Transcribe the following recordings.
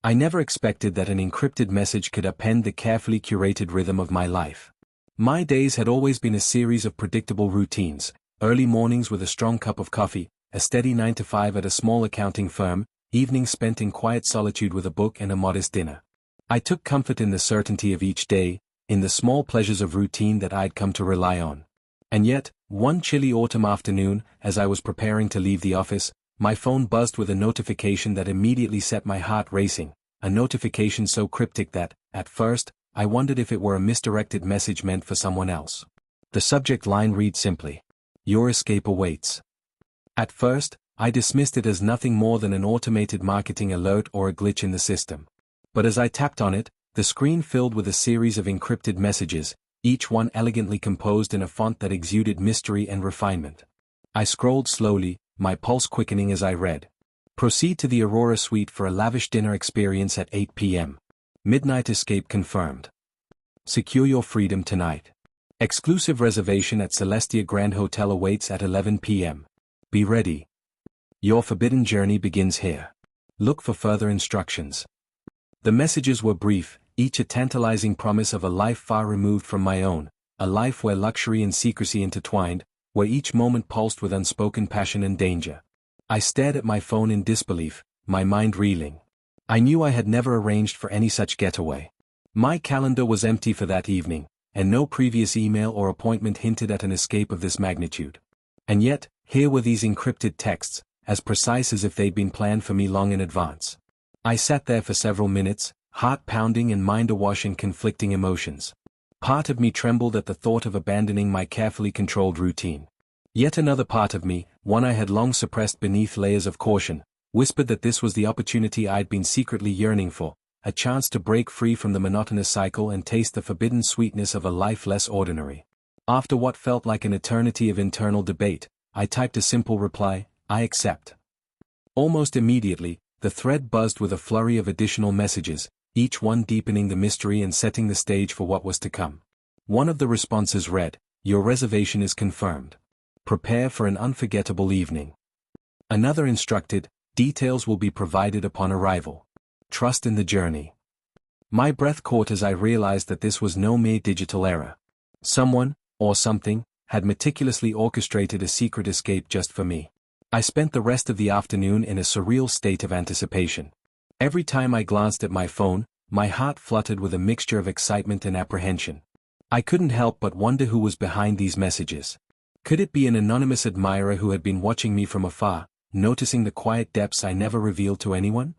I never expected that an encrypted message could append the carefully curated rhythm of my life. My days had always been a series of predictable routines: early mornings with a strong cup of coffee, a steady 9 to 5 at a small accounting firm, evenings spent in quiet solitude with a book and a modest dinner. I took comfort in the certainty of each day, in the small pleasures of routine that I'd come to rely on. And yet, one chilly autumn afternoon, as I was preparing to leave the office, my phone buzzed with a notification that immediately set my heart racing, a notification so cryptic that, at first, I wondered if it were a misdirected message meant for someone else. The subject line read simply, "Your escape awaits." At first, I dismissed it as nothing more than an automated marketing alert or a glitch in the system. But as I tapped on it, the screen filled with a series of encrypted messages, each one elegantly composed in a font that exuded mystery and refinement. I scrolled slowly, my pulse quickening as I read. Proceed to the Aurora Suite for a lavish dinner experience at 8 p.m. Midnight escape confirmed. Secure your freedom tonight. Exclusive reservation at Celestia Grand Hotel awaits at 11 p.m. Be ready. Your forbidden journey begins here. Look for further instructions. The messages were brief, each a tantalizing promise of a life far removed from my own, a life where luxury and secrecy intertwined, where each moment pulsed with unspoken passion and danger. I stared at my phone in disbelief, my mind reeling. I knew I had never arranged for any such getaway. My calendar was empty for that evening, and no previous email or appointment hinted at an escape of this magnitude. And yet, here were these encrypted texts, as precise as if they'd been planned for me long in advance. I sat there for several minutes, heart pounding and mind awash in conflicting emotions. Part of me trembled at the thought of abandoning my carefully controlled routine. Yet another part of me, one I had long suppressed beneath layers of caution, whispered that this was the opportunity I'd been secretly yearning for, a chance to break free from the monotonous cycle and taste the forbidden sweetness of a life less ordinary. After what felt like an eternity of internal debate, I typed a simple reply, "I accept." Almost immediately, the thread buzzed with a flurry of additional messages, each one deepening the mystery and setting the stage for what was to come. One of the responses read, "Your reservation is confirmed. Prepare for an unforgettable evening." Another instructed, "Details will be provided upon arrival. Trust in the journey." My breath caught as I realized that this was no mere digital error. Someone, or something, had meticulously orchestrated a secret escape just for me. I spent the rest of the afternoon in a surreal state of anticipation. Every time I glanced at my phone, my heart fluttered with a mixture of excitement and apprehension. I couldn't help but wonder who was behind these messages. Could it be an anonymous admirer who had been watching me from afar, noticing the quiet depths I never revealed to anyone?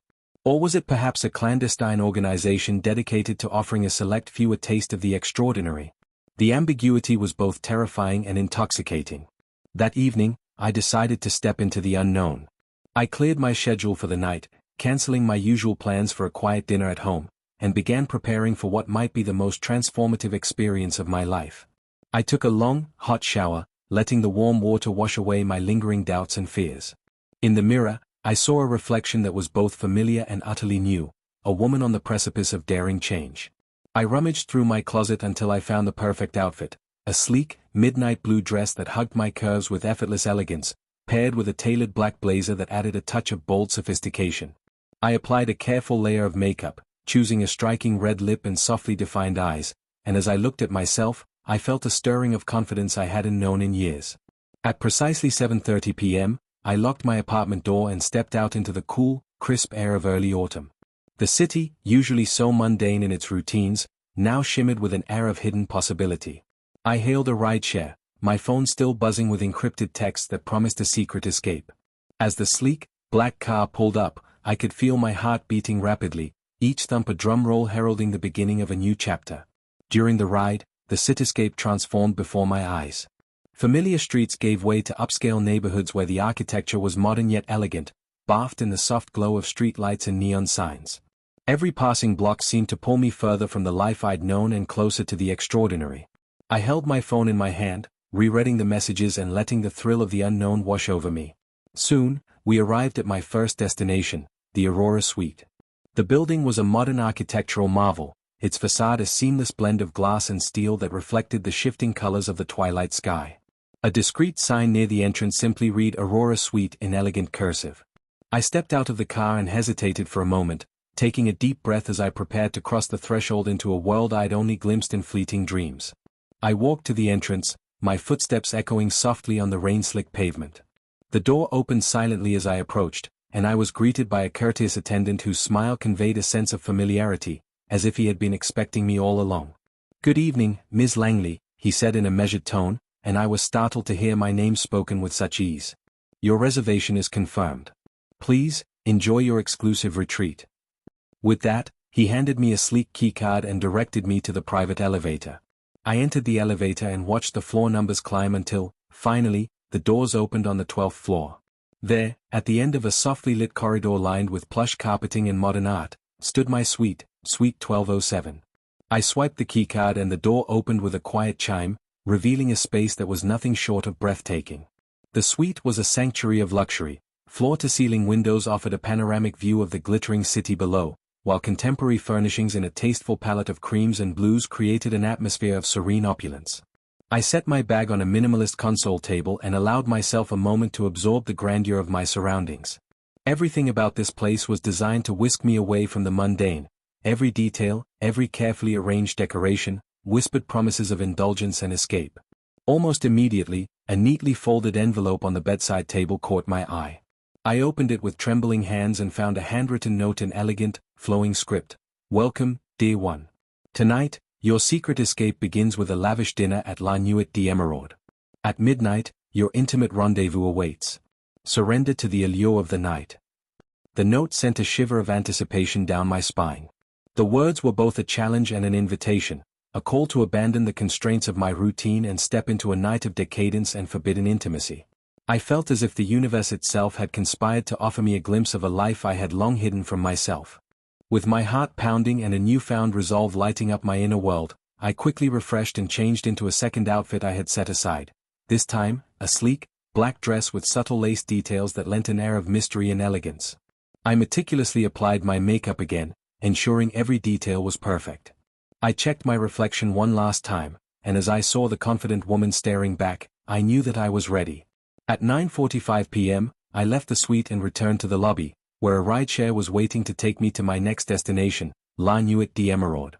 Or was it perhaps a clandestine organization dedicated to offering a select few a taste of the extraordinary? The ambiguity was both terrifying and intoxicating. That evening, I decided to step into the unknown. I cleared my schedule for the night, canceling my usual plans for a quiet dinner at home, and began preparing for what might be the most transformative experience of my life. I took a long, hot shower, letting the warm water wash away my lingering doubts and fears. In the mirror, I saw a reflection that was both familiar and utterly new, a woman on the precipice of daring change. I rummaged through my closet until I found the perfect outfit, a sleek, midnight blue dress that hugged my curves with effortless elegance, paired with a tailored black blazer that added a touch of bold sophistication. I applied a careful layer of makeup, choosing a striking red lip and softly defined eyes, and as I looked at myself, I felt a stirring of confidence I hadn't known in years. At precisely 7:30 p.m., I locked my apartment door and stepped out into the cool, crisp air of early autumn. The city, usually so mundane in its routines, now shimmered with an air of hidden possibility. I hailed a rideshare, my phone still buzzing with encrypted texts that promised a secret escape. As the sleek, black car pulled up, I could feel my heart beating rapidly, each thump a drum roll heralding the beginning of a new chapter. During the ride, the cityscape transformed before my eyes. Familiar streets gave way to upscale neighborhoods where the architecture was modern yet elegant, bathed in the soft glow of streetlights and neon signs. Every passing block seemed to pull me further from the life I'd known and closer to the extraordinary. I held my phone in my hand, rereading the messages and letting the thrill of the unknown wash over me. Soon, we arrived at my first destination, the Aurora Suite. The building was a modern architectural marvel, its facade a seamless blend of glass and steel that reflected the shifting colors of the twilight sky. A discreet sign near the entrance simply read Aurora Suite in elegant cursive. I stepped out of the car and hesitated for a moment, taking a deep breath as I prepared to cross the threshold into a world I'd only glimpsed in fleeting dreams. I walked to the entrance, my footsteps echoing softly on the rain-slick pavement. The door opened silently as I approached, and I was greeted by a courteous attendant whose smile conveyed a sense of familiarity, as if he had been expecting me all along. "Good evening, Ms. Langley," he said in a measured tone, and I was startled to hear my name spoken with such ease. "Your reservation is confirmed. Please, enjoy your exclusive retreat." With that, he handed me a sleek keycard and directed me to the private elevator. I entered the elevator and watched the floor numbers climb until, finally, the doors opened on the 12th floor. There, at the end of a softly lit corridor lined with plush carpeting and modern art, stood my suite, Suite 1207. I swiped the keycard and the door opened with a quiet chime, revealing a space that was nothing short of breathtaking. The suite was a sanctuary of luxury. Floor-to-ceiling windows offered a panoramic view of the glittering city below, while contemporary furnishings in a tasteful palette of creams and blues created an atmosphere of serene opulence. I set my bag on a minimalist console table and allowed myself a moment to absorb the grandeur of my surroundings. Everything about this place was designed to whisk me away from the mundane. Every detail, every carefully arranged decoration, whispered promises of indulgence and escape. Almost immediately, a neatly folded envelope on the bedside table caught my eye. I opened it with trembling hands and found a handwritten note in elegant, flowing script. "Welcome, dear one. Tonight, your secret escape begins with a lavish dinner at La Nuit d'Emeraude. At midnight, your intimate rendezvous awaits. Surrender to the allure of the night." The note sent a shiver of anticipation down my spine. The words were both a challenge and an invitation, a call to abandon the constraints of my routine and step into a night of decadence and forbidden intimacy. I felt as if the universe itself had conspired to offer me a glimpse of a life I had long hidden from myself. With my heart pounding and a newfound resolve lighting up my inner world, I quickly refreshed and changed into a second outfit I had set aside. This time, a sleek, black dress with subtle lace details that lent an air of mystery and elegance. I meticulously applied my makeup again, ensuring every detail was perfect. I checked my reflection one last time, and as I saw the confident woman staring back, I knew that I was ready. At 9:45 p.m., I left the suite and returned to the lobby, where a rideshare was waiting to take me to my next destination, La Nuit d'Emeraude.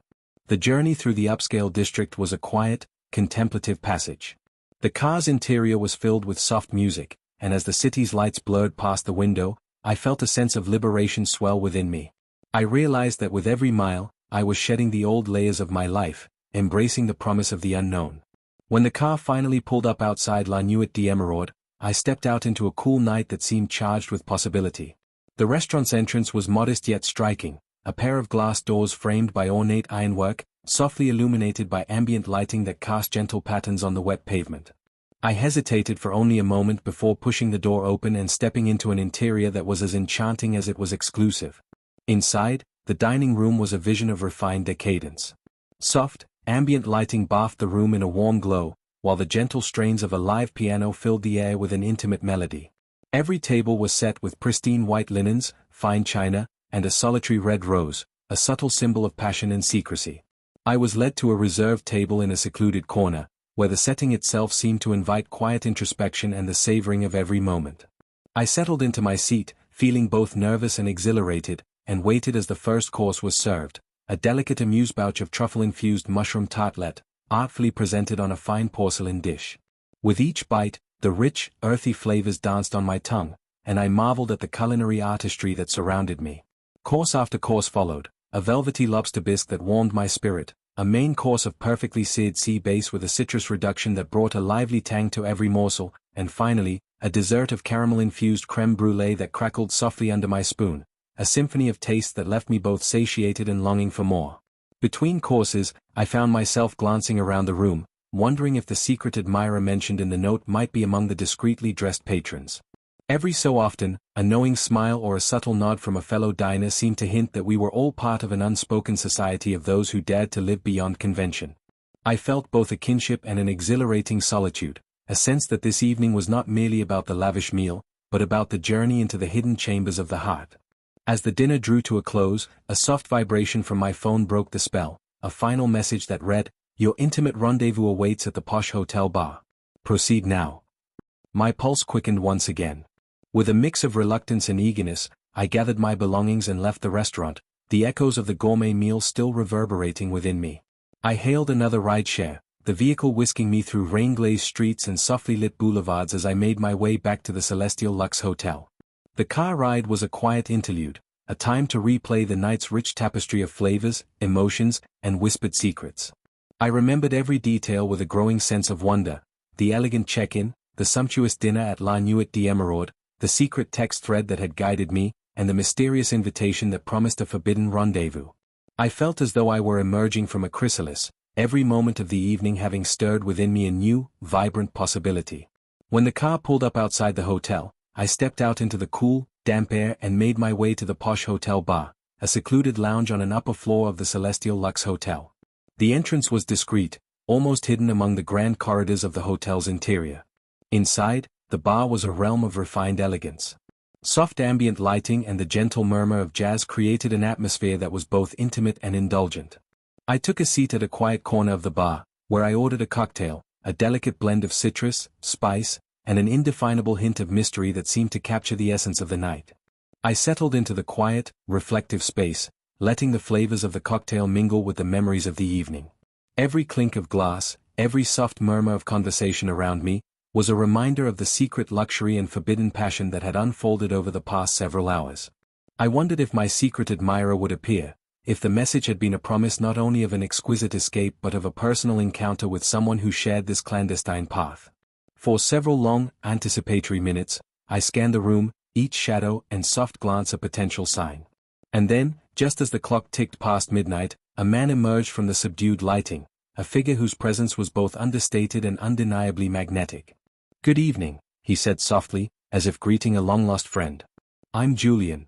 The journey through the upscale district was a quiet, contemplative passage. The car's interior was filled with soft music, and as the city's lights blurred past the window, I felt a sense of liberation swell within me. I realized that with every mile, I was shedding the old layers of my life, embracing the promise of the unknown. When the car finally pulled up outside La Nuit d'Emeraude, I stepped out into a cool night that seemed charged with possibility. The restaurant's entrance was modest yet striking, a pair of glass doors framed by ornate ironwork, softly illuminated by ambient lighting that cast gentle patterns on the wet pavement. I hesitated for only a moment before pushing the door open and stepping into an interior that was as enchanting as it was exclusive. Inside, the dining room was a vision of refined decadence. Soft, ambient lighting bathed the room in a warm glow, while the gentle strains of a live piano filled the air with an intimate melody. Every table was set with pristine white linens, fine china, and a solitary red rose, a subtle symbol of passion and secrecy. I was led to a reserved table in a secluded corner, where the setting itself seemed to invite quiet introspection and the savoring of every moment. I settled into my seat, feeling both nervous and exhilarated, and waited as the first course was served, a delicate amuse-bouche of truffle-infused mushroom tartlet, artfully presented on a fine porcelain dish. With each bite, the rich, earthy flavors danced on my tongue, and I marveled at the culinary artistry that surrounded me. Course after course followed, a velvety lobster bisque that warmed my spirit, a main course of perfectly seared sea bass with a citrus reduction that brought a lively tang to every morsel, and finally, a dessert of caramel-infused crème brûlée that crackled softly under my spoon, a symphony of tastes that left me both satiated and longing for more. Between courses, I found myself glancing around the room, wondering if the secret admirer mentioned in the note might be among the discreetly dressed patrons. Every so often, a knowing smile or a subtle nod from a fellow diner seemed to hint that we were all part of an unspoken society of those who dared to live beyond convention. I felt both a kinship and an exhilarating solitude, a sense that this evening was not merely about the lavish meal, but about the journey into the hidden chambers of the heart. As the dinner drew to a close, a soft vibration from my phone broke the spell, a final message that read, "Your intimate rendezvous awaits at the Posh Hotel bar. Proceed now." My pulse quickened once again. With a mix of reluctance and eagerness, I gathered my belongings and left the restaurant, the echoes of the gourmet meal still reverberating within me. I hailed another rideshare, the vehicle whisking me through rain-glazed streets and softly lit boulevards as I made my way back to the Celestial Lux Hotel. The car ride was a quiet interlude, a time to replay the night's rich tapestry of flavors, emotions, and whispered secrets. I remembered every detail with a growing sense of wonder: the elegant check-in, the sumptuous dinner at La Nuit d'Emeraude, the secret text thread that had guided me, and the mysterious invitation that promised a forbidden rendezvous. I felt as though I were emerging from a chrysalis, every moment of the evening having stirred within me a new, vibrant possibility. When the car pulled up outside the hotel, I stepped out into the cool, damp air and made my way to the Posh Hotel Bar, a secluded lounge on an upper floor of the Celestial Lux Hotel. The entrance was discreet, almost hidden among the grand corridors of the hotel's interior. Inside, the bar was a realm of refined elegance. Soft ambient lighting and the gentle murmur of jazz created an atmosphere that was both intimate and indulgent. I took a seat at a quiet corner of the bar, where I ordered a cocktail, a delicate blend of citrus, spice, and an indefinable hint of mystery that seemed to capture the essence of the night. I settled into the quiet, reflective space, letting the flavors of the cocktail mingle with the memories of the evening. Every clink of glass, every soft murmur of conversation around me, was a reminder of the secret luxury and forbidden passion that had unfolded over the past several hours. I wondered if my secret admirer would appear, if the message had been a promise not only of an exquisite escape but of a personal encounter with someone who shared this clandestine path. For several long, anticipatory minutes, I scanned the room, each shadow and soft glance a potential sign. And then, just as the clock ticked past midnight, a man emerged from the subdued lighting, a figure whose presence was both understated and undeniably magnetic. "Good evening," he said softly, as if greeting a long-lost friend. "I'm Julian."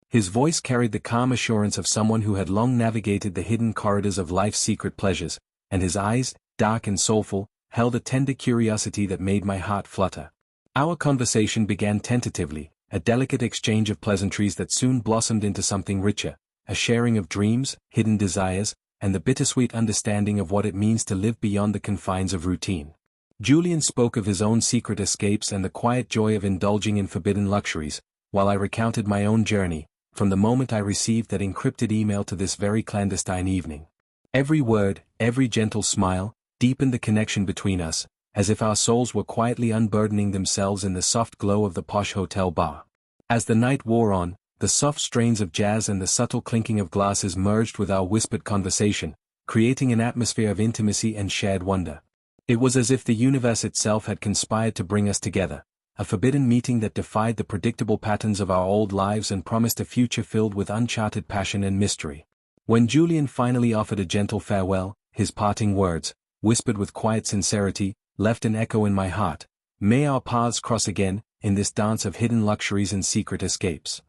His voice carried the calm assurance of someone who had long navigated the hidden corridors of life's secret pleasures, and his eyes, dark and soulful, held a tender curiosity that made my heart flutter. Our conversation began tentatively, a delicate exchange of pleasantries that soon blossomed into something richer, a sharing of dreams, hidden desires, and the bittersweet understanding of what it means to live beyond the confines of routine. Julian spoke of his own secret escapes and the quiet joy of indulging in forbidden luxuries, while I recounted my own journey, from the moment I received that encrypted email to this very clandestine evening. Every word, every gentle smile, deepened the connection between us, as if our souls were quietly unburdening themselves in the soft glow of the Posh Hotel Bar. As the night wore on, the soft strains of jazz and the subtle clinking of glasses merged with our whispered conversation, creating an atmosphere of intimacy and shared wonder. It was as if the universe itself had conspired to bring us together, a forbidden meeting that defied the predictable patterns of our old lives and promised a future filled with uncharted passion and mystery. When Julian finally offered a gentle farewell, his parting words, whispered with quiet sincerity, left an echo in my heart: "May our paths cross again, in this dance of hidden luxuries and secret escapes."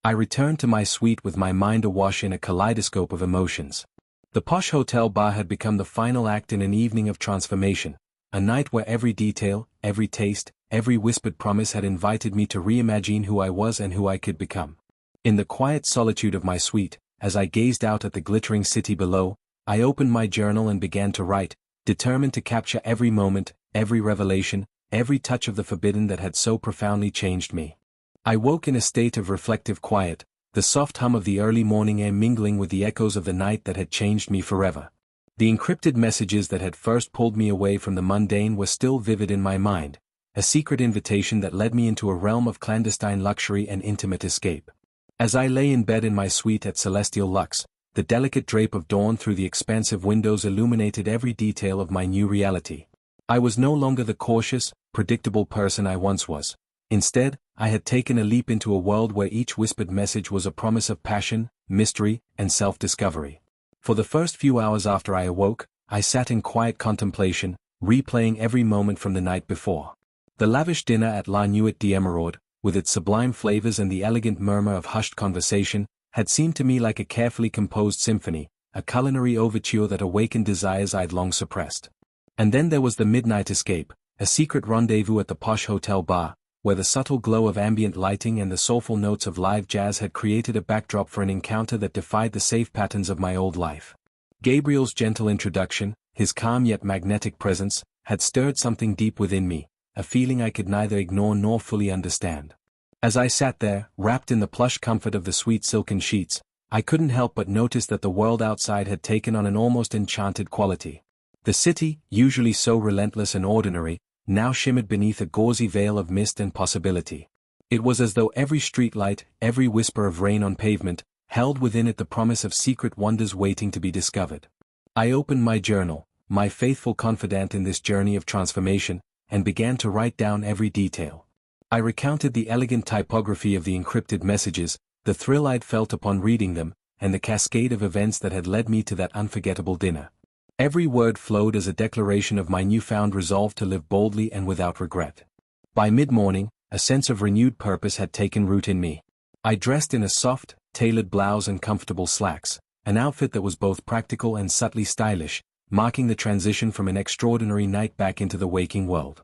I returned to my suite with my mind awash in a kaleidoscope of emotions. The Posh Hotel Bar had become the final act in an evening of transformation, a night where every detail, every taste, every whispered promise had invited me to reimagine who I was and who I could become. In the quiet solitude of my suite, as I gazed out at the glittering city below, I opened my journal and began to write, determined to capture every moment, every revelation, every touch of the forbidden that had so profoundly changed me. I woke in a state of reflective quiet, the soft hum of the early morning air mingling with the echoes of the night that had changed me forever. The encrypted messages that had first pulled me away from the mundane were still vivid in my mind, a secret invitation that led me into a realm of clandestine luxury and intimate escape. As I lay in bed in my suite at Celestial Lux, the delicate drape of dawn through the expansive windows illuminated every detail of my new reality. I was no longer the cautious, predictable person I once was. Instead, I had taken a leap into a world where each whispered message was a promise of passion, mystery, and self-discovery. For the first few hours after I awoke, I sat in quiet contemplation, replaying every moment from the night before. The lavish dinner at La Nuit d'Emeraude, with its sublime flavors and the elegant murmur of hushed conversation, had seemed to me like a carefully composed symphony, a culinary overture that awakened desires I'd long suppressed. And then there was the midnight escape, a secret rendezvous at the Posh Hotel Bar, where the subtle glow of ambient lighting and the soulful notes of live jazz had created a backdrop for an encounter that defied the safe patterns of my old life. Gabriel's gentle introduction, his calm yet magnetic presence, had stirred something deep within me, a feeling I could neither ignore nor fully understand. As I sat there, wrapped in the plush comfort of the sweet silken sheets, I couldn't help but notice that the world outside had taken on an almost enchanted quality. The city, usually so relentless and ordinary, now shimmered beneath a gauzy veil of mist and possibility. It was as though every streetlight, every whisper of rain on pavement, held within it the promise of secret wonders waiting to be discovered. I opened my journal, my faithful confidant in this journey of transformation, and began to write down every detail. I recounted the elegant typography of the encrypted messages, the thrill I'd felt upon reading them, and the cascade of events that had led me to that unforgettable dinner. Every word flowed as a declaration of my newfound resolve to live boldly and without regret. By mid-morning, a sense of renewed purpose had taken root in me. I dressed in a soft, tailored blouse and comfortable slacks, an outfit that was both practical and subtly stylish, marking the transition from an extraordinary night back into the waking world.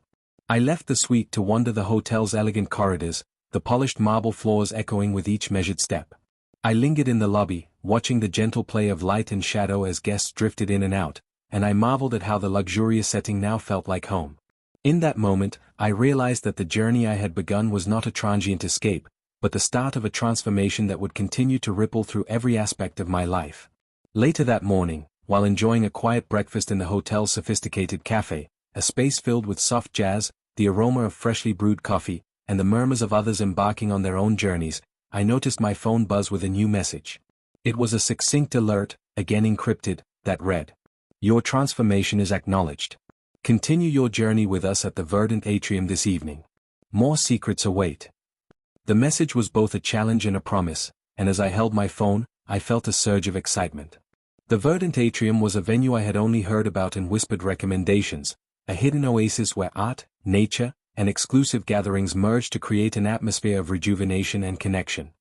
I left the suite to wander the hotel's elegant corridors, the polished marble floors echoing with each measured step. I lingered in the lobby, watching the gentle play of light and shadow as guests drifted in and out, and I marveled at how the luxurious setting now felt like home. In that moment, I realized that the journey I had begun was not a transient escape, but the start of a transformation that would continue to ripple through every aspect of my life. Later that morning, while enjoying a quiet breakfast in the hotel's sophisticated cafe, a space filled with soft jazz, the aroma of freshly brewed coffee, and the murmurs of others embarking on their own journeys, I noticed my phone buzz with a new message. It was a succinct alert, again encrypted, that read, "Your transformation is acknowledged. Continue your journey with us at the verdant atrium this evening. More secrets await." The message was both a challenge and a promise, and as I held my phone, I felt a surge of excitement. The verdant atrium was a venue I had only heard about in whispered recommendations, a hidden oasis where art, nature, and exclusive gatherings merged to create an atmosphere of rejuvenation and connection.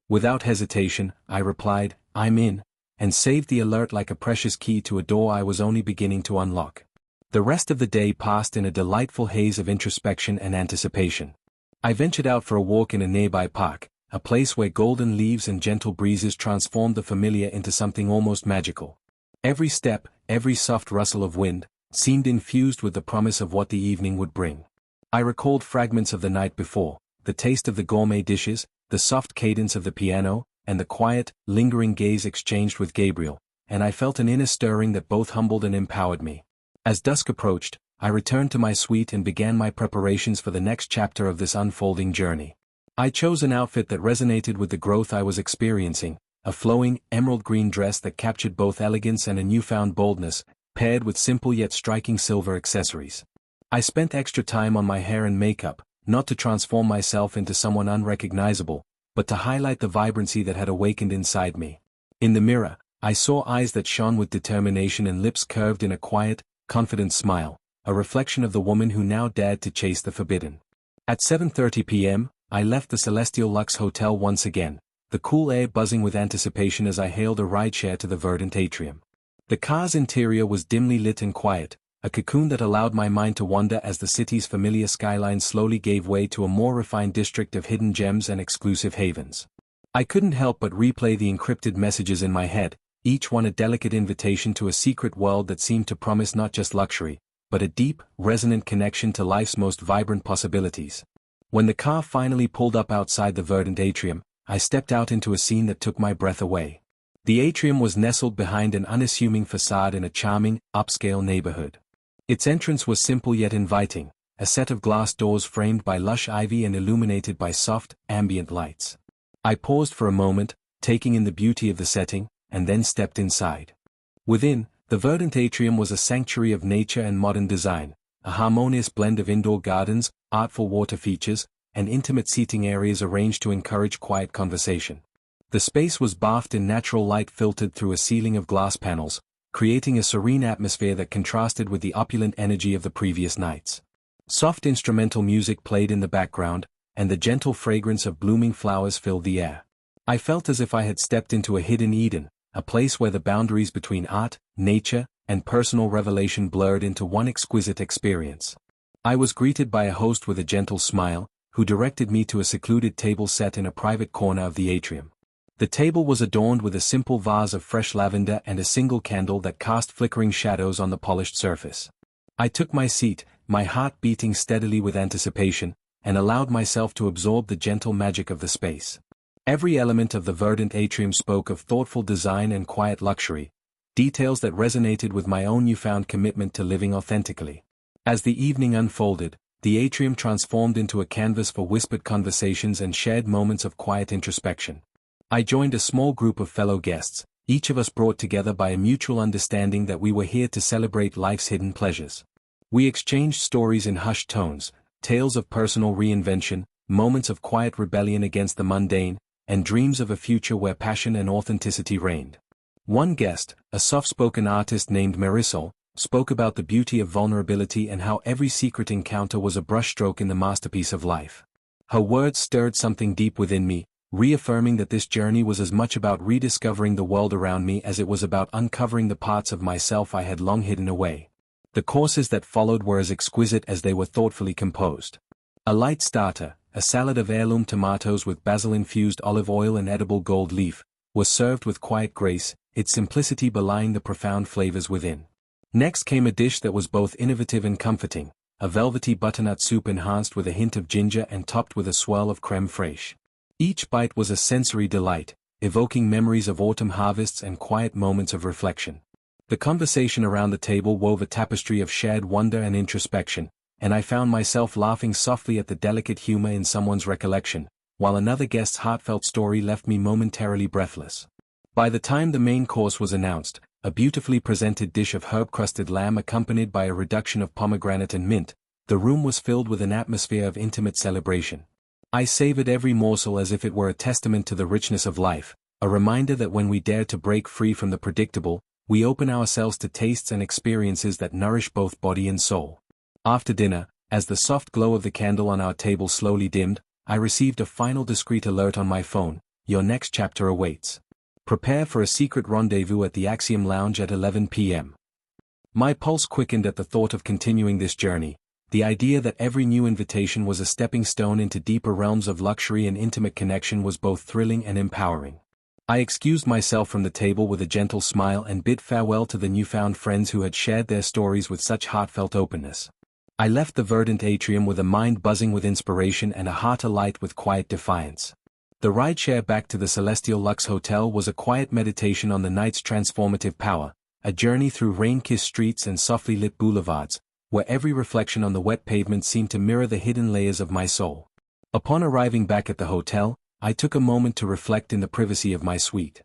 Without hesitation, I replied, "I'm in," and saved the alert like a precious key to a door I was only beginning to unlock. The rest of the day passed in a delightful haze of introspection and anticipation. I ventured out for a walk in a nearby park, a place where golden leaves and gentle breezes transformed the familiar into something almost magical. Every step, every soft rustle of wind, seemed infused with the promise of what the evening would bring. I recalled fragments of the night before, the taste of the gourmet dishes, the soft cadence of the piano, and the quiet, lingering gaze exchanged with Gabriel, and I felt an inner stirring that both humbled and empowered me. As dusk approached, I returned to my suite and began my preparations for the next chapter of this unfolding journey. I chose an outfit that resonated with the growth I was experiencing, a flowing, emerald green dress that captured both elegance and a newfound boldness, paired with simple yet striking silver accessories. I spent extra time on my hair and makeup, not to transform myself into someone unrecognizable, but to highlight the vibrancy that had awakened inside me. In the mirror, I saw eyes that shone with determination and lips curved in a quiet, confident smile, a reflection of the woman who now dared to chase the forbidden. At 7:30 p.m., I left the Celestial Lux Hotel once again, the cool air buzzing with anticipation as I hailed a rideshare to the verdant atrium. The car's interior was dimly lit and quiet, a cocoon that allowed my mind to wander as the city's familiar skyline slowly gave way to a more refined district of hidden gems and exclusive havens. I couldn't help but replay the encrypted messages in my head, each one a delicate invitation to a secret world that seemed to promise not just luxury, but a deep, resonant connection to life's most vibrant possibilities. When the car finally pulled up outside the verdant atrium, I stepped out into a scene that took my breath away. The atrium was nestled behind an unassuming facade in a charming, upscale neighborhood. Its entrance was simple yet inviting, a set of glass doors framed by lush ivy and illuminated by soft, ambient lights. I paused for a moment, taking in the beauty of the setting, and then stepped inside. Within, the verdant atrium was a sanctuary of nature and modern design, a harmonious blend of indoor gardens, artful water features, and intimate seating areas arranged to encourage quiet conversation. The space was bathed in natural light filtered through a ceiling of glass panels, creating a serene atmosphere that contrasted with the opulent energy of the previous nights. Soft instrumental music played in the background, and the gentle fragrance of blooming flowers filled the air. I felt as if I had stepped into a hidden Eden, a place where the boundaries between art, nature, and personal revelation blurred into one exquisite experience. I was greeted by a host with a gentle smile, who directed me to a secluded table set in a private corner of the atrium. The table was adorned with a simple vase of fresh lavender and a single candle that cast flickering shadows on the polished surface. I took my seat, my heart beating steadily with anticipation, and allowed myself to absorb the gentle magic of the space. Every element of the verdant atrium spoke of thoughtful design and quiet luxury, details that resonated with my own newfound commitment to living authentically. As the evening unfolded, the atrium transformed into a canvas for whispered conversations and shared moments of quiet introspection. I joined a small group of fellow guests, each of us brought together by a mutual understanding that we were here to celebrate life's hidden pleasures. We exchanged stories in hushed tones, tales of personal reinvention, moments of quiet rebellion against the mundane, and dreams of a future where passion and authenticity reigned. One guest, a soft-spoken artist named Marisol, spoke about the beauty of vulnerability and how every secret encounter was a brushstroke in the masterpiece of life. Her words stirred something deep within me, reaffirming that this journey was as much about rediscovering the world around me as it was about uncovering the parts of myself I had long hidden away. The courses that followed were as exquisite as they were thoughtfully composed. A light starter, a salad of heirloom tomatoes with basil-infused olive oil and edible gold leaf, was served with quiet grace, its simplicity belying the profound flavors within. Next came a dish that was both innovative and comforting, a velvety butternut soup enhanced with a hint of ginger and topped with a swirl of crème fraîche. Each bite was a sensory delight, evoking memories of autumn harvests and quiet moments of reflection. The conversation around the table wove a tapestry of shared wonder and introspection, and I found myself laughing softly at the delicate humor in someone's recollection, while another guest's heartfelt story left me momentarily breathless. By the time the main course was announced, a beautifully presented dish of herb-crusted lamb accompanied by a reduction of pomegranate and mint, the room was filled with an atmosphere of intimate celebration. I savored every morsel as if it were a testament to the richness of life, a reminder that when we dare to break free from the predictable, we open ourselves to tastes and experiences that nourish both body and soul. After dinner, as the soft glow of the candle on our table slowly dimmed, I received a final discreet alert on my phone: your next chapter awaits. Prepare for a secret rendezvous at the Axiom Lounge at 11 p.m. My pulse quickened at the thought of continuing this journey, the idea that every new invitation was a stepping stone into deeper realms of luxury and intimate connection was both thrilling and empowering. I excused myself from the table with a gentle smile and bid farewell to the newfound friends who had shared their stories with such heartfelt openness. I left the verdant atrium with a mind buzzing with inspiration and a heart alight with quiet defiance. The rideshare back to the Celestial Lux Hotel was a quiet meditation on the night's transformative power, a journey through rain-kissed streets and softly lit boulevards, where every reflection on the wet pavement seemed to mirror the hidden layers of my soul. Upon arriving back at the hotel, I took a moment to reflect in the privacy of my suite.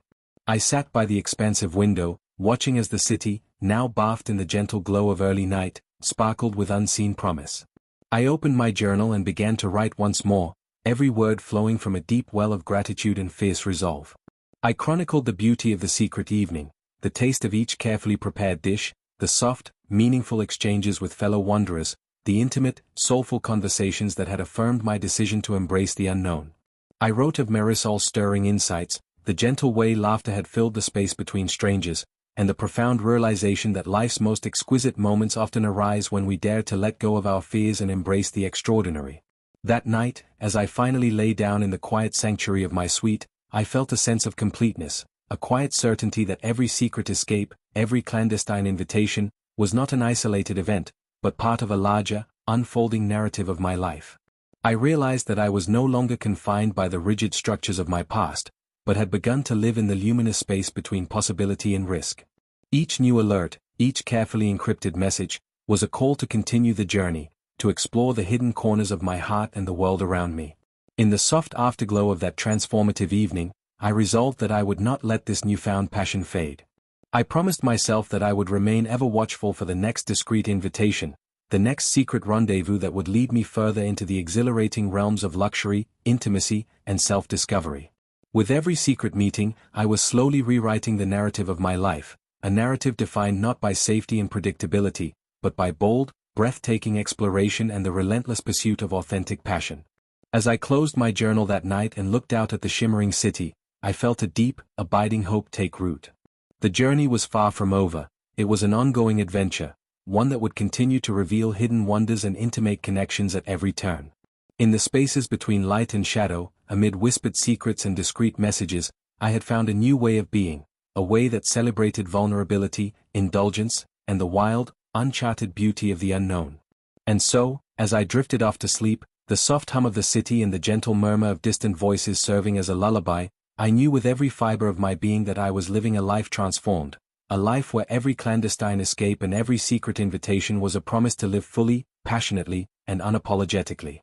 I sat by the expansive window, watching as the city, now bathed in the gentle glow of early night, sparkled with unseen promise. I opened my journal and began to write once more, every word flowing from a deep well of gratitude and fierce resolve. I chronicled the beauty of the secret evening, the taste of each carefully prepared dish, the soft, meaningful exchanges with fellow wanderers, the intimate, soulful conversations that had affirmed my decision to embrace the unknown. I wrote of Marisol's stirring insights, the gentle way laughter had filled the space between strangers, and the profound realization that life's most exquisite moments often arise when we dare to let go of our fears and embrace the extraordinary. That night, as I finally lay down in the quiet sanctuary of my suite, I felt a sense of completeness, a quiet certainty that every secret escape, every clandestine invitation, was not an isolated event, but part of a larger, unfolding narrative of my life. I realized that I was no longer confined by the rigid structures of my past, but had begun to live in the luminous space between possibility and risk. Each new alert, each carefully encrypted message, was a call to continue the journey, to explore the hidden corners of my heart and the world around me. In the soft afterglow of that transformative evening, I resolved that I would not let this newfound passion fade. I promised myself that I would remain ever watchful for the next discreet invitation, the next secret rendezvous that would lead me further into the exhilarating realms of luxury, intimacy, and self-discovery. With every secret meeting, I was slowly rewriting the narrative of my life, a narrative defined not by safety and predictability, but by bold, breathtaking exploration and the relentless pursuit of authentic passion. As I closed my journal that night and looked out at the shimmering city, I felt a deep, abiding hope take root. The journey was far from over, it was an ongoing adventure, one that would continue to reveal hidden wonders and intimate connections at every turn. In the spaces between light and shadow, amid whispered secrets and discreet messages, I had found a new way of being, a way that celebrated vulnerability, indulgence, and the wild, uncharted beauty of the unknown. And so, as I drifted off to sleep, the soft hum of the city and the gentle murmur of distant voices serving as a lullaby, I knew with every fiber of my being that I was living a life transformed, a life where every clandestine escape and every secret invitation was a promise to live fully, passionately, and unapologetically.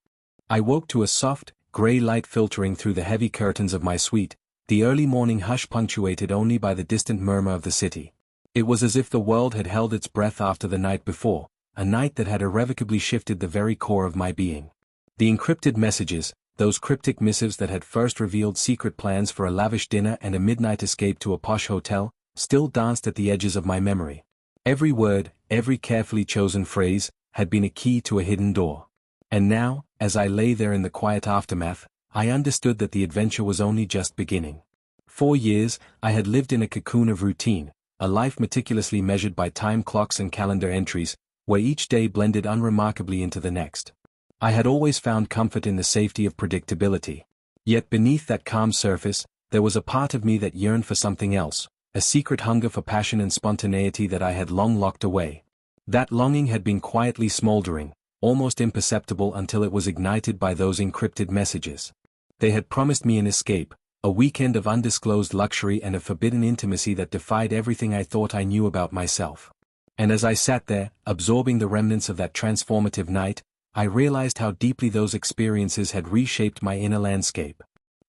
I woke to a soft, grey light filtering through the heavy curtains of my suite, the early morning hush punctuated only by the distant murmur of the city. It was as if the world had held its breath after the night before, a night that had irrevocably shifted the very core of my being. The encrypted messages, those cryptic missives that had first revealed secret plans for a lavish dinner and a midnight escape to a posh hotel, still danced at the edges of my memory. Every word, every carefully chosen phrase, had been a key to a hidden door. And now, as I lay there in the quiet aftermath, I understood that the adventure was only just beginning. 4 years, I had lived in a cocoon of routine, a life meticulously measured by time clocks and calendar entries, where each day blended unremarkably into the next. I had always found comfort in the safety of predictability. Yet beneath that calm surface, there was a part of me that yearned for something else, a secret hunger for passion and spontaneity that I had long locked away. That longing had been quietly smoldering, almost imperceptible until it was ignited by those encrypted messages. They had promised me an escape, a weekend of undisclosed luxury and a forbidden intimacy that defied everything I thought I knew about myself. And as I sat there, absorbing the remnants of that transformative night, I realized how deeply those experiences had reshaped my inner landscape.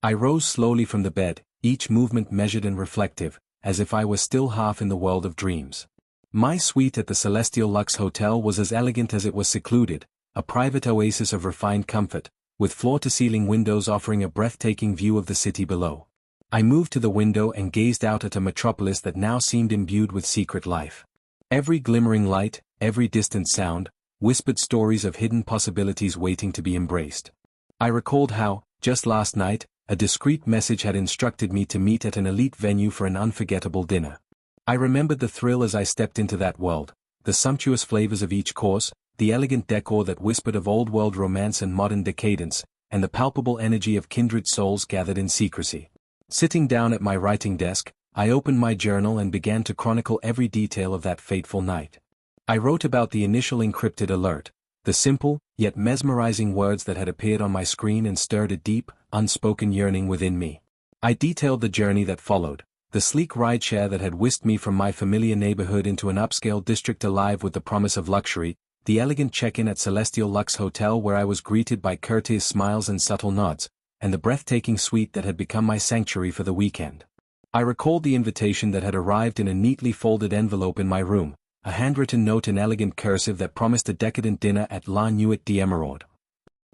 I rose slowly from the bed, each movement measured and reflective, as if I was still half in the world of dreams. My suite at the Celestial Lux Hotel was as elegant as it was secluded, a private oasis of refined comfort, with floor-to-ceiling windows offering a breathtaking view of the city below. I moved to the window and gazed out at a metropolis that now seemed imbued with secret life. Every glimmering light, every distant sound, whispered stories of hidden possibilities waiting to be embraced. I recalled how, just last night, a discreet message had instructed me to meet at an elite venue for an unforgettable dinner. I remembered the thrill as I stepped into that world, the sumptuous flavors of each course, the elegant decor that whispered of old-world romance and modern decadence, and the palpable energy of kindred souls gathered in secrecy. Sitting down at my writing desk, I opened my journal and began to chronicle every detail of that fateful night. I wrote about the initial encrypted alert, the simple, yet mesmerizing words that had appeared on my screen and stirred a deep, unspoken yearning within me. I detailed the journey that followed, the sleek rideshare that had whisked me from my familiar neighborhood into an upscale district alive with the promise of luxury, the elegant check-in at Celestial Lux Hotel where I was greeted by courteous smiles and subtle nods, and the breathtaking suite that had become my sanctuary for the weekend. I recalled the invitation that had arrived in a neatly folded envelope in my room, a handwritten note in elegant cursive that promised a decadent dinner at La Nuit d'Emeraude.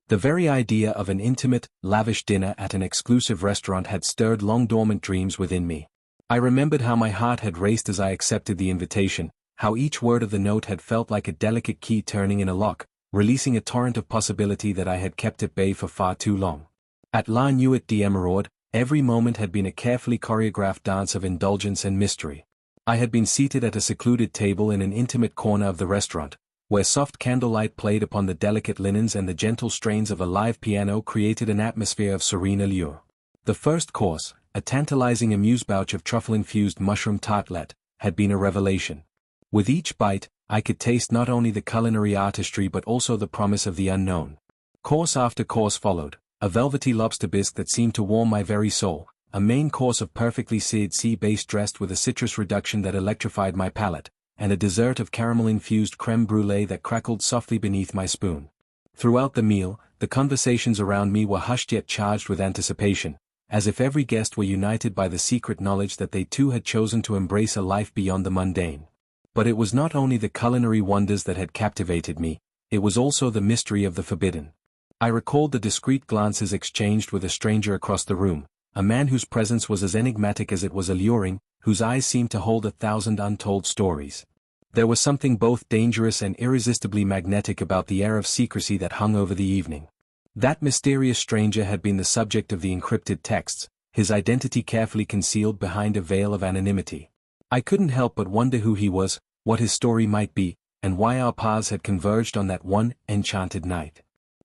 The very idea of an intimate, lavish dinner at an exclusive restaurant had stirred long-dormant dreams within me. I remembered how my heart had raced as I accepted the invitation, how each word of the note had felt like a delicate key turning in a lock, releasing a torrent of possibility that I had kept at bay for far too long. At La Nuit d'Emeraude, every moment had been a carefully choreographed dance of indulgence and mystery. I had been seated at a secluded table in an intimate corner of the restaurant, where soft candlelight played upon the delicate linens and the gentle strains of a live piano created an atmosphere of serene allure. The first course, a tantalizing amuse-bouche of truffle-infused mushroom tartlet, had been a revelation. With each bite, I could taste not only the culinary artistry but also the promise of the unknown. Course after course followed, a velvety lobster bisque that seemed to warm my very soul, a main course of perfectly seared sea bass dressed with a citrus reduction that electrified my palate, and a dessert of caramel-infused creme brulee that crackled softly beneath my spoon. Throughout the meal, the conversations around me were hushed yet charged with anticipation, as if every guest were united by the secret knowledge that they too had chosen to embrace a life beyond the mundane. But it was not only the culinary wonders that had captivated me, it was also the mystery of the forbidden. I recalled the discreet glances exchanged with a stranger across the room, a man whose presence was as enigmatic as it was alluring, whose eyes seemed to hold 1,000 untold stories. There was something both dangerous and irresistibly magnetic about the air of secrecy that hung over the evening. That mysterious stranger had been the subject of the encrypted texts, his identity carefully concealed behind a veil of anonymity. I couldn't help but wonder who he was, what his story might be, and why our paths had converged on that one enchanted night.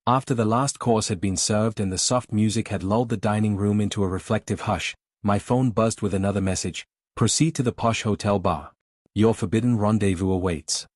After the last course had been served and the soft music had lulled the dining room into a reflective hush, my phone buzzed with another message: "Proceed to the posh hotel bar. Your forbidden rendezvous awaits."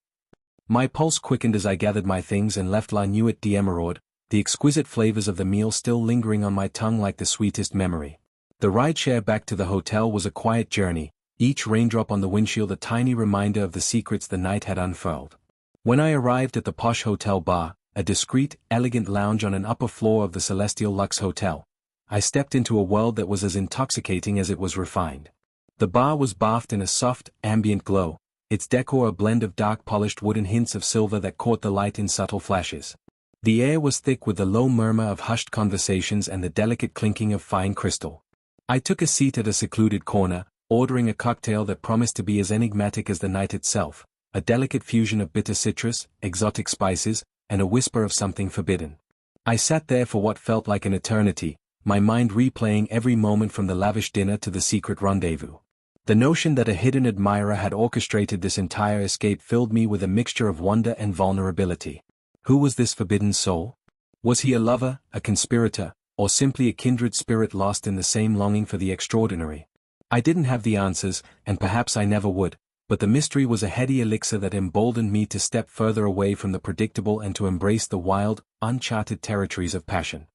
My pulse quickened as I gathered my things and left La Nuit d'Emeraude, the exquisite flavors of the meal still lingering on my tongue like the sweetest memory. The rideshare back to the hotel was a quiet journey, each raindrop on the windshield a tiny reminder of the secrets the night had unfurled. When I arrived at the posh hotel bar, a discreet, elegant lounge on an upper floor of the Celestial Luxe Hotel, I stepped into a world that was as intoxicating as it was refined. The bar was bathed in a soft, ambient glow, its decor a blend of dark polished wood and hints of silver that caught the light in subtle flashes. The air was thick with the low murmur of hushed conversations and the delicate clinking of fine crystal. I took a seat at a secluded corner, ordering a cocktail that promised to be as enigmatic as the night itself, a delicate fusion of bitter citrus, exotic spices, and a whisper of something forbidden. I sat there for what felt like an eternity, my mind replaying every moment from the lavish dinner to the secret rendezvous. The notion that a hidden admirer had orchestrated this entire escape filled me with a mixture of wonder and vulnerability. Who was this forbidden soul? Was he a lover, a conspirator, or simply a kindred spirit lost in the same longing for the extraordinary? I didn't have the answers, and perhaps I never would, but the mystery was a heady elixir that emboldened me to step further away from the predictable and to embrace the wild, uncharted territories of passion.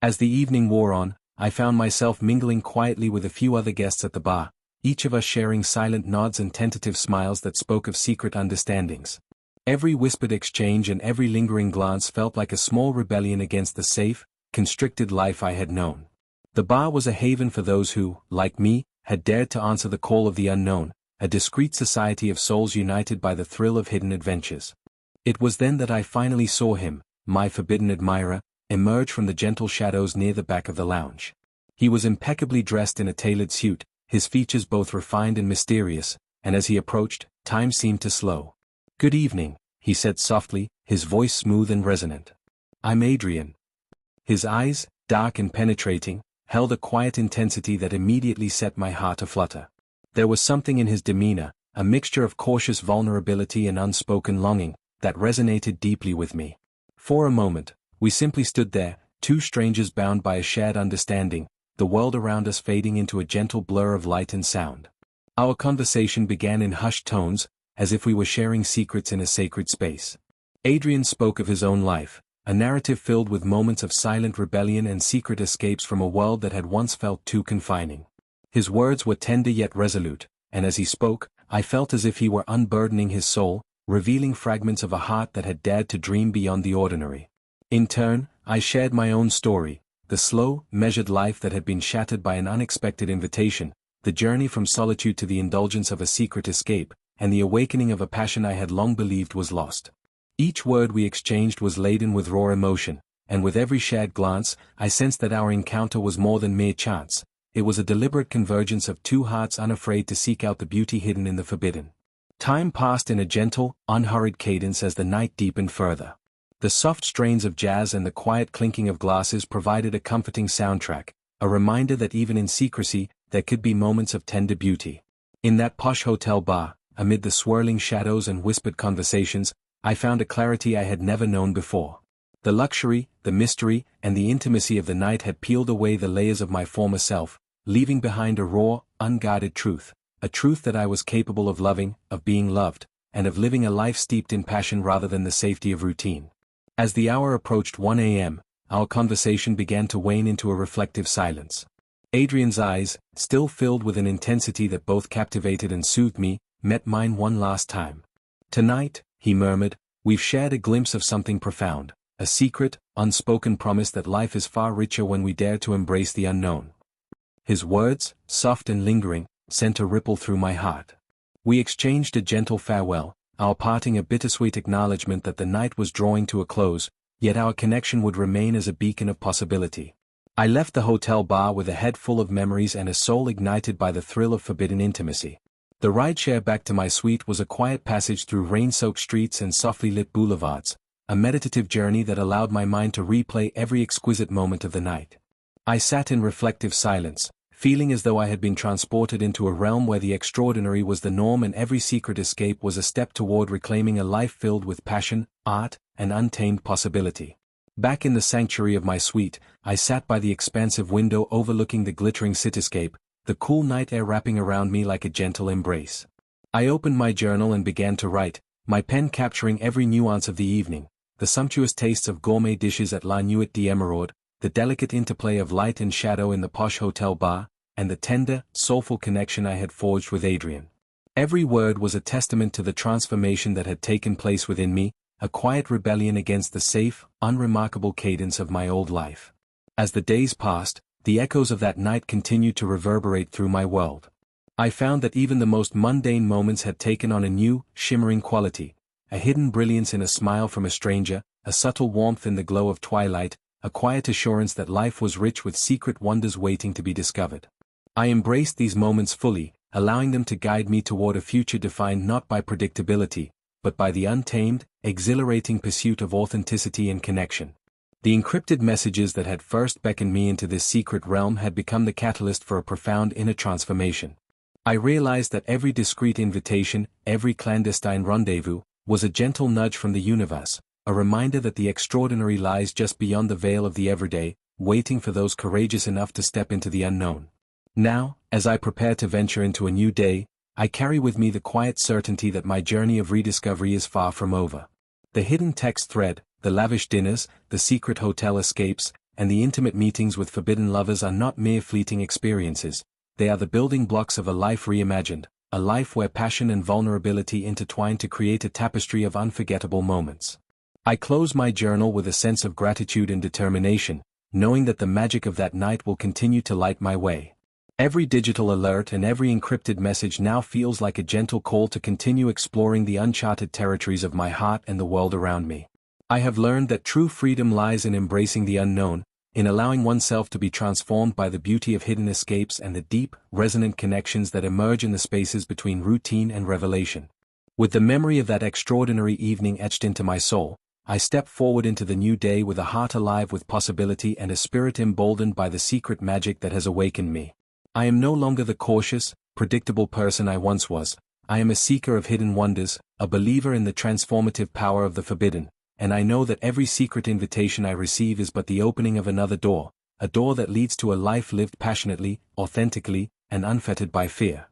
As the evening wore on, I found myself mingling quietly with a few other guests at the bar, each of us sharing silent nods and tentative smiles that spoke of secret understandings. Every whispered exchange and every lingering glance felt like a small rebellion against the safe, constricted life I had known. The bar was a haven for those who, like me, had dared to answer the call of the unknown, a discreet society of souls united by the thrill of hidden adventures. It was then that I finally saw him, my forbidden admirer, emerge from the gentle shadows near the back of the lounge. He was impeccably dressed in a tailored suit, his features both refined and mysterious, and as he approached, time seemed to slow. "Good evening," he said softly, his voice smooth and resonant. "I'm Adrian." His eyes, dark and penetrating, held a quiet intensity that immediately set my heart aflutter. There was something in his demeanor, a mixture of cautious vulnerability and unspoken longing, that resonated deeply with me. For a moment, we simply stood there, two strangers bound by a shared understanding, the world around us fading into a gentle blur of light and sound. Our conversation began in hushed tones, as if we were sharing secrets in a sacred space. Adrian spoke of his own life, a narrative filled with moments of silent rebellion and secret escapes from a world that had once felt too confining. His words were tender yet resolute, and as he spoke, I felt as if he were unburdening his soul, revealing fragments of a heart that had dared to dream beyond the ordinary. In turn, I shared my own story, the slow, measured life that had been shattered by an unexpected invitation, the journey from solitude to the indulgence of a secret escape, and the awakening of a passion I had long believed was lost. Each word we exchanged was laden with raw emotion, and with every shared glance, I sensed that our encounter was more than mere chance. It was a deliberate convergence of two hearts unafraid to seek out the beauty hidden in the forbidden. Time passed in a gentle, unhurried cadence as the night deepened further. The soft strains of jazz and the quiet clinking of glasses provided a comforting soundtrack, a reminder that even in secrecy, there could be moments of tender beauty. In that posh hotel bar, amid the swirling shadows and whispered conversations, I found a clarity I had never known before. The luxury, the mystery, and the intimacy of the night had peeled away the layers of my former self, leaving behind a raw, unguarded truth, a truth that I was capable of loving, of being loved, and of living a life steeped in passion rather than the safety of routine. As the hour approached 1 a.m., our conversation began to wane into a reflective silence. Adrian's eyes, still filled with an intensity that both captivated and soothed me, met mine one last time. "Tonight," he murmured, "we've shared a glimpse of something profound, a secret, unspoken promise that life is far richer when we dare to embrace the unknown." His words, soft and lingering, sent a ripple through my heart. We exchanged a gentle farewell, our parting a bittersweet acknowledgement that the night was drawing to a close, yet our connection would remain as a beacon of possibility. I left the hotel bar with a head full of memories and a soul ignited by the thrill of forbidden intimacy. The rideshare back to my suite was a quiet passage through rain-soaked streets and softly lit boulevards, a meditative journey that allowed my mind to replay every exquisite moment of the night. I sat in reflective silence, feeling as though I had been transported into a realm where the extraordinary was the norm and every secret escape was a step toward reclaiming a life filled with passion, art, and untamed possibility. Back in the sanctuary of my suite, I sat by the expansive window overlooking the glittering cityscape, the cool night air wrapping around me like a gentle embrace. I opened my journal and began to write, my pen capturing every nuance of the evening, the sumptuous tastes of gourmet dishes at La Nuit d'Emeraude, the delicate interplay of light and shadow in the posh hotel bar, and the tender, soulful connection I had forged with Adrian. Every word was a testament to the transformation that had taken place within me, a quiet rebellion against the safe, unremarkable cadence of my old life. As the days passed, the echoes of that night continued to reverberate through my world. I found that even the most mundane moments had taken on a new, shimmering quality, a hidden brilliance in a smile from a stranger, a subtle warmth in the glow of twilight, a quiet assurance that life was rich with secret wonders waiting to be discovered. I embraced these moments fully, allowing them to guide me toward a future defined not by predictability, but by the untamed, exhilarating pursuit of authenticity and connection. The encrypted messages that had first beckoned me into this secret realm had become the catalyst for a profound inner transformation. I realized that every discreet invitation, every clandestine rendezvous, was a gentle nudge from the universe, a reminder that the extraordinary lies just beyond the veil of the everyday, waiting for those courageous enough to step into the unknown. Now, as I prepare to venture into a new day, I carry with me the quiet certainty that my journey of rediscovery is far from over. The hidden text thread, the lavish dinners, the secret hotel escapes, and the intimate meetings with forbidden lovers are not mere fleeting experiences, they are the building blocks of a life reimagined, a life where passion and vulnerability intertwine to create a tapestry of unforgettable moments. I close my journal with a sense of gratitude and determination, knowing that the magic of that night will continue to light my way. Every digital alert and every encrypted message now feels like a gentle call to continue exploring the uncharted territories of my heart and the world around me. I have learned that true freedom lies in embracing the unknown, in allowing oneself to be transformed by the beauty of hidden escapes and the deep, resonant connections that emerge in the spaces between routine and revelation. With the memory of that extraordinary evening etched into my soul, I step forward into the new day with a heart alive with possibility and a spirit emboldened by the secret magic that has awakened me. I am no longer the cautious, predictable person I once was. I am a seeker of hidden wonders, a believer in the transformative power of the forbidden, and I know that every secret invitation I receive is but the opening of another door, a door that leads to a life lived passionately, authentically, and unfettered by fear.